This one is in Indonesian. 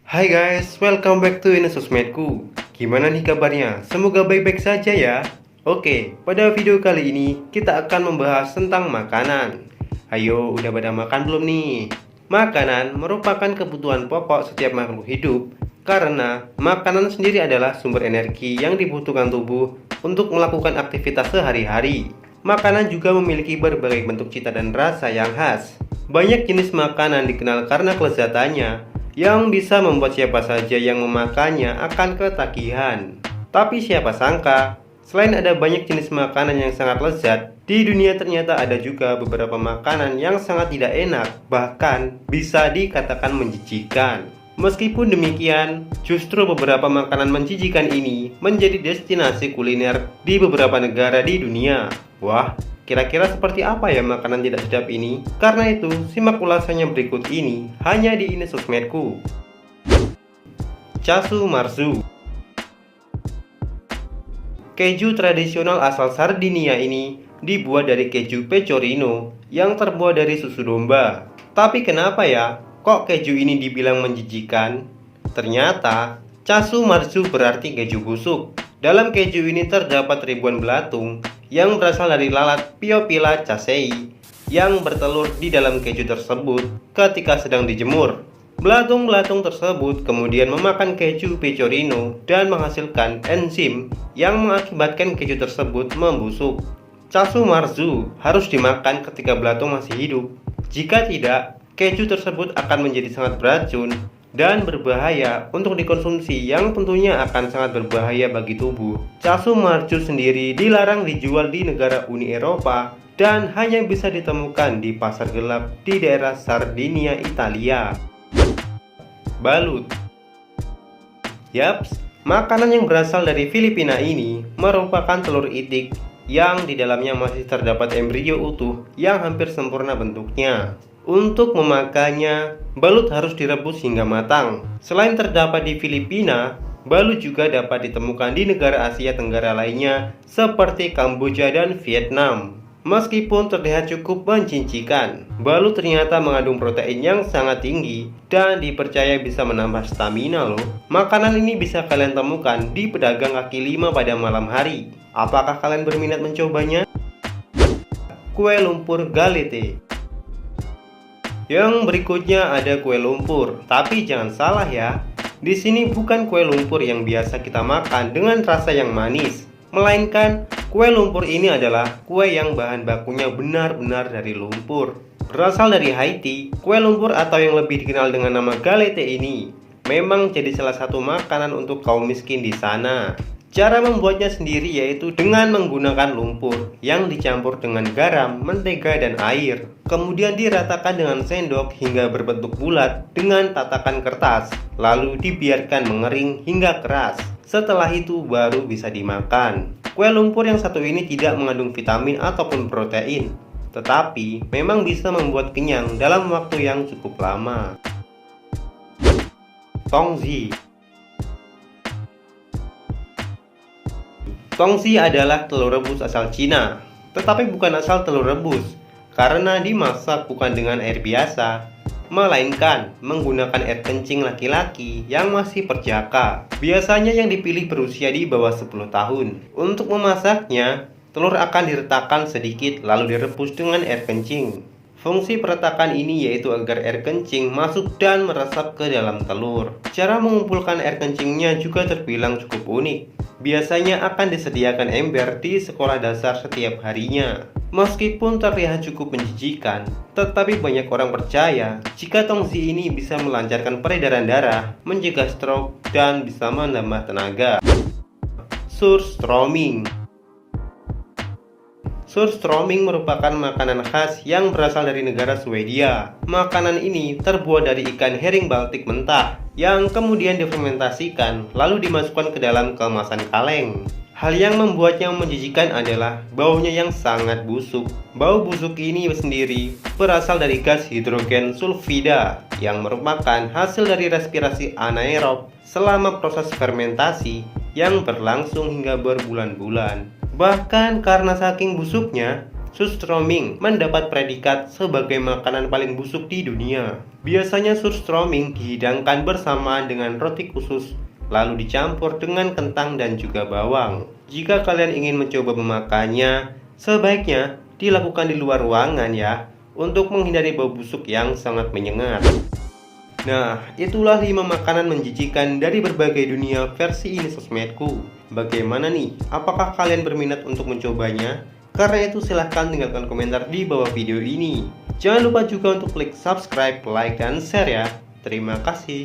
Hai guys, welcome back to Sosmedku. Gimana nih kabarnya? Semoga baik-baik saja ya. Oke, pada video kali ini kita akan membahas tentang makanan. Ayo, udah pada makan belum nih? Makanan merupakan kebutuhan pokok setiap makhluk hidup karena makanan sendiri adalah sumber energi yang dibutuhkan tubuh untuk melakukan aktivitas sehari-hari. Makanan juga memiliki berbagai bentuk cita dan rasa yang khas. Banyak jenis makanan dikenal karena kelezatannya yang bisa membuat siapa saja yang memakannya akan ketagihan. Tapi siapa sangka, selain ada banyak jenis makanan yang sangat lezat, di dunia ternyata ada juga beberapa makanan yang sangat tidak enak, bahkan bisa dikatakan menjijikan. Meskipun demikian, justru beberapa makanan menjijikan ini menjadi destinasi kuliner di beberapa negara di dunia. Wah, kira-kira seperti apa ya makanan tidak sedap ini? Karena itu, simak ulasannya berikut ini hanya di Sosmedku. Chasu Marzu. Keju tradisional asal Sardinia ini dibuat dari keju pecorino yang terbuat dari susu domba. Tapi kenapa ya, kok keju ini dibilang menjijikan? Ternyata, Chasu Marzu berarti keju busuk. Dalam keju ini terdapat ribuan belatung yang berasal dari lalat Piophila casei yang bertelur di dalam keju tersebut ketika sedang dijemur. Belatung-belatung tersebut kemudian memakan keju pecorino dan menghasilkan enzim yang mengakibatkan keju tersebut membusuk. Chasu Marzu harus dimakan ketika belatung masih hidup. Jika tidak, keju tersebut akan menjadi sangat beracun dan berbahaya untuk dikonsumsi, yang tentunya akan sangat berbahaya bagi tubuh. Chasu Marzu sendiri dilarang dijual di negara Uni Eropa dan hanya bisa ditemukan di pasar gelap di daerah Sardinia, Italia. Balut. Yaps, makanan yang berasal dari Filipina ini merupakan telur itik yang di dalamnya masih terdapat embrio utuh yang hampir sempurna bentuknya. Untuk memakannya, balut harus direbus hingga matang. Selain terdapat di Filipina, balut juga dapat ditemukan di negara Asia Tenggara lainnya seperti Kamboja dan Vietnam. Meskipun terlihat cukup menjijikan, balut ternyata mengandung protein yang sangat tinggi dan dipercaya bisa menambah stamina loh. Makanan ini bisa kalian temukan di pedagang kaki lima pada malam hari. Apakah kalian berminat mencobanya? Kue lumpur galette. Yang berikutnya ada kue lumpur, tapi jangan salah ya. Di sini bukan kue lumpur yang biasa kita makan dengan rasa yang manis, melainkan kue lumpur ini adalah kue yang bahan bakunya benar-benar dari lumpur. Berasal dari Haiti, kue lumpur atau yang lebih dikenal dengan nama galette ini memang jadi salah satu makanan untuk kaum miskin di sana. Cara membuatnya sendiri yaitu dengan menggunakan lumpur yang dicampur dengan garam, mentega, dan air. Kemudian diratakan dengan sendok hingga berbentuk bulat dengan tatakan kertas. Lalu dibiarkan mengering hingga keras. Setelah itu baru bisa dimakan. Kue lumpur yang satu ini tidak mengandung vitamin ataupun protein, tetapi memang bisa membuat kenyang dalam waktu yang cukup lama. Tongzi. Tongzi adalah telur rebus asal Cina, tetapi bukan asal telur rebus, karena dimasak bukan dengan air biasa, melainkan menggunakan air kencing laki-laki yang masih perjaka. Biasanya yang dipilih berusia di bawah 10 tahun. Untuk memasaknya, telur akan diretakkan sedikit lalu direbus dengan air kencing. Fungsi peretakan ini yaitu agar air kencing masuk dan meresap ke dalam telur. Cara mengumpulkan air kencingnya juga terbilang cukup unik. Biasanya akan disediakan ember di sekolah dasar setiap harinya. Meskipun terlihat cukup menjijikan, tetapi banyak orang percaya jika tongzi ini bisa melancarkan peredaran darah, mencegah stroke, dan bisa menambah tenaga. Surströmming. Surströmming merupakan makanan khas yang berasal dari negara Swedia. Makanan ini terbuat dari ikan herring Baltik mentah yang kemudian difermentasikan lalu dimasukkan ke dalam kemasan kaleng. Hal yang membuatnya menjijikan adalah baunya yang sangat busuk. Bau busuk ini sendiri berasal dari gas hidrogen sulfida yang merupakan hasil dari respirasi anaerob selama proses fermentasi yang berlangsung hingga berbulan-bulan. Bahkan karena saking busuknya, surströmming mendapat predikat sebagai makanan paling busuk di dunia. Biasanya surströmming dihidangkan bersamaan dengan roti khusus, lalu dicampur dengan kentang dan juga bawang. Jika kalian ingin mencoba memakannya, sebaiknya dilakukan di luar ruangan ya, untuk menghindari bau busuk yang sangat menyengat. Nah, itulah 5 makanan menjijikan dari berbagai dunia versi ini sosmedku. Bagaimana nih? Apakah kalian berminat untuk mencobanya? Karena itu silahkan tinggalkan komentar di bawah video ini. Jangan lupa juga untuk klik subscribe, like, dan share ya. Terima kasih.